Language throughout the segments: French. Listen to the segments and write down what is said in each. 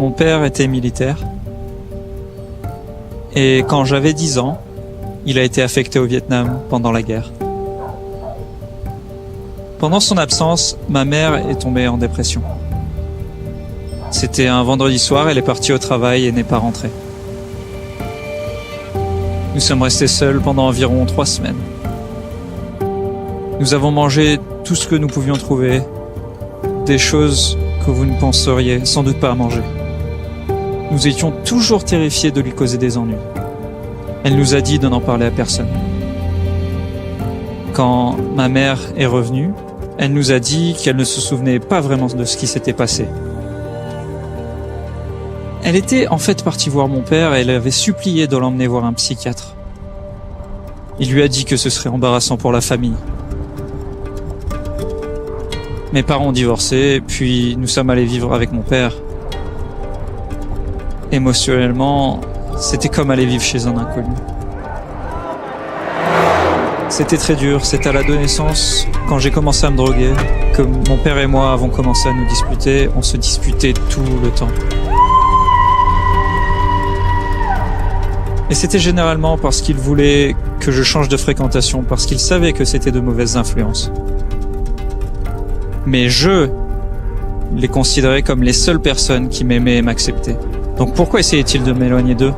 Mon père était militaire. Et quand j'avais 10 ans, il a été affecté au Vietnam pendant la guerre. Pendant son absence, ma mère est tombée en dépression. C'était un vendredi soir, elle est partie au travail et n'est pas rentrée. Nous sommes restés seuls pendant environ 3 semaines. Nous avons mangé tout ce que nous pouvions trouver, des choses que vous ne penseriez sans doute pas à manger. Nous étions toujours terrifiés de lui causer des ennuis. Elle nous a dit de n'en parler à personne. Quand ma mère est revenue, elle nous a dit qu'elle ne se souvenait pas vraiment de ce qui s'était passé. Elle était en fait partie voir mon père et elle avait supplié de l'emmener voir un psychiatre. Il lui a dit que ce serait embarrassant pour la famille. Mes parents ont divorcé, puis nous sommes allés vivre avec mon père. Émotionnellement, c'était comme aller vivre chez un inconnu. C'était très dur, c'est à l'adolescence, quand j'ai commencé à me droguer, que mon père et moi avons commencé à nous disputer. On se disputait tout le temps. Et c'était généralement parce qu'il voulait que je change de fréquentation, parce qu'il savait que c'était de mauvaises influences. Mais je les considérais comme les seules personnes qui m'aimaient et m'acceptaient. Donc pourquoi essayait-il de m'éloigner d'eux ?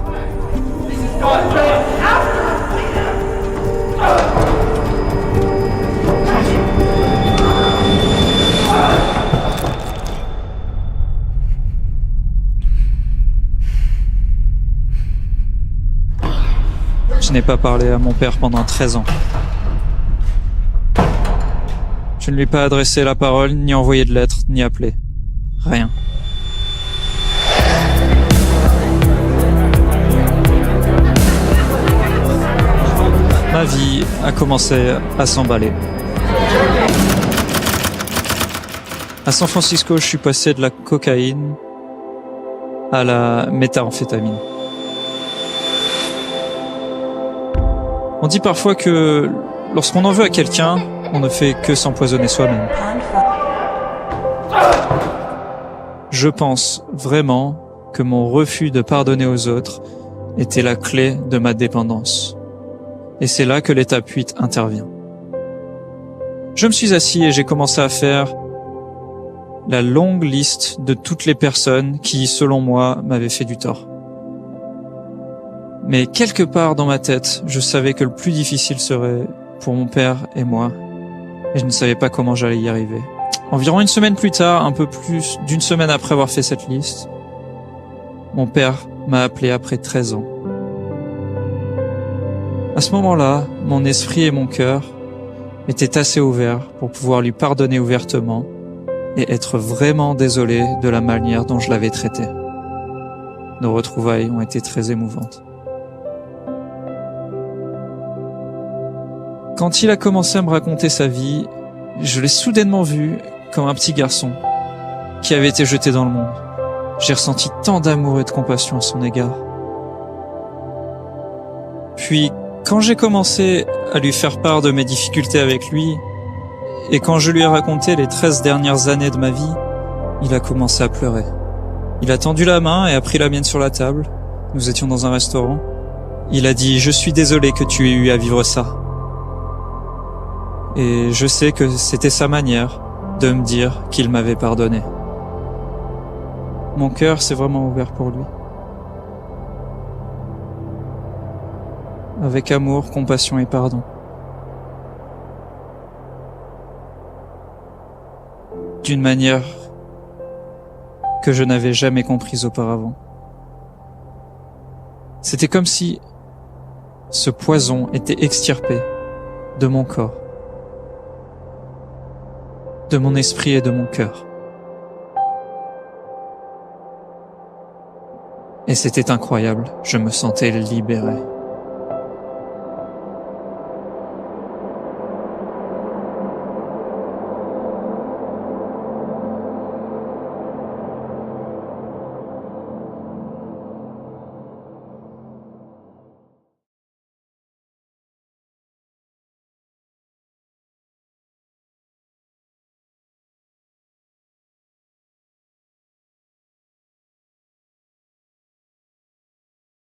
Je n'ai pas parlé à mon père pendant 13 ans. Je ne lui ai pas adressé la parole, ni envoyé de lettres, ni appelé. Rien. Ma vie a commencé à s'emballer. À San Francisco, je suis passé de la cocaïne à la méthamphétamine. On dit parfois que lorsqu'on en veut à quelqu'un, on ne fait que s'empoisonner soi-même. Je pense vraiment que mon refus de pardonner aux autres était la clé de ma dépendance. Et c'est là que l'étape 8 intervient. Je me suis assis et j'ai commencé à faire la longue liste de toutes les personnes qui, selon moi, m'avaient fait du tort. Mais quelque part dans ma tête, je savais que le plus difficile serait pour mon père et moi, et je ne savais pas comment j'allais y arriver. Environ une semaine plus tard, un peu plus d'une semaine après avoir fait cette liste, mon père m'a appelé après 13 ans. À ce moment-là, mon esprit et mon cœur étaient assez ouverts pour pouvoir lui pardonner ouvertement et être vraiment désolé de la manière dont je l'avais traité. Nos retrouvailles ont été très émouvantes. Quand il a commencé à me raconter sa vie, je l'ai soudainement vu comme un petit garçon qui avait été jeté dans le monde. J'ai ressenti tant d'amour et de compassion à son égard. Puis, quand j'ai commencé à lui faire part de mes difficultés avec lui, et quand je lui ai raconté les 13 dernières années de ma vie, il a commencé à pleurer. Il a tendu la main et a pris la mienne sur la table. Nous étions dans un restaurant. Il a dit « Je suis désolé que tu aies eu à vivre ça ». Et je sais que c'était sa manière de me dire qu'il m'avait pardonné. Mon cœur s'est vraiment ouvert pour lui. Avec amour, compassion et pardon. D'une manière que je n'avais jamais comprise auparavant. C'était comme si ce poison était extirpé de mon corps, de mon esprit et de mon cœur. Et c'était incroyable, je me sentais libéré.